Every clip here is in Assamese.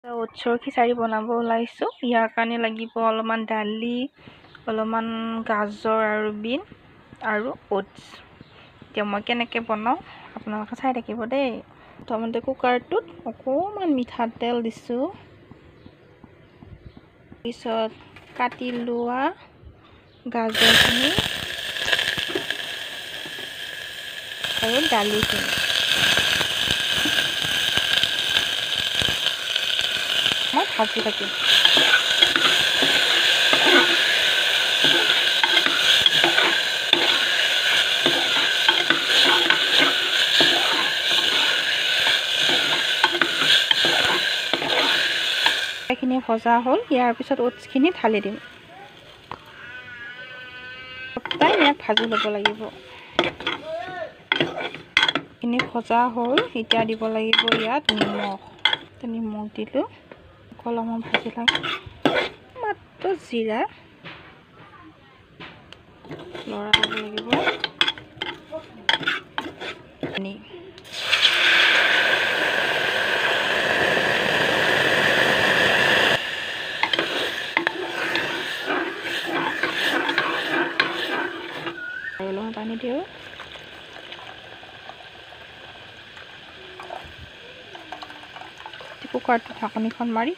ওটছৰ খিচাৰি বনাব ওলাইছোঁ। ইয়াৰ কাৰণে লাগিব অলপমান দালি, অলপমান গাজৰ আৰু বিন আৰু ওটছ। এতিয়া মই কেনেকৈ বনাওঁ আপোনালোকে চাই থাকিব দেই। প্ৰথমতে কুকাৰটোত অকণমান মিঠাতেল দিছোঁ, পিছত কাটি লোৱা গাজৰখিনি আৰু দালিখিনি মই ভাজি থাকিম। এইখিনি ভজা হ'ল, ইয়াৰ পিছত ওটছখিনি ঢালি দিম। সদায় ইয়াক ভাজি ল'ব লাগিব। এইখিনি ভজা হ'ল, এতিয়া দিব লাগিব ইয়াত নিমখ। নিমখ দিলোঁ, অলপমান ভাজি লাগে। মাত্ৰ জিৰা লৰাই দিব লাগিব। অলপমান পানী দিওঁ। কুকাৰটো ঢাকনিখন মাৰি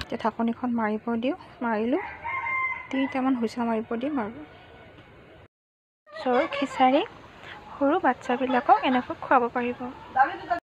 এতিয়া ঢাকনিখন মাৰিব দিওঁ। মাৰিলোঁ, 3টামান হুইচেল মাৰিব দিম আৰু খিচাৰি সৰু বাচ্ছাবিলাকক এনেকৈ খুৱাব পাৰিব।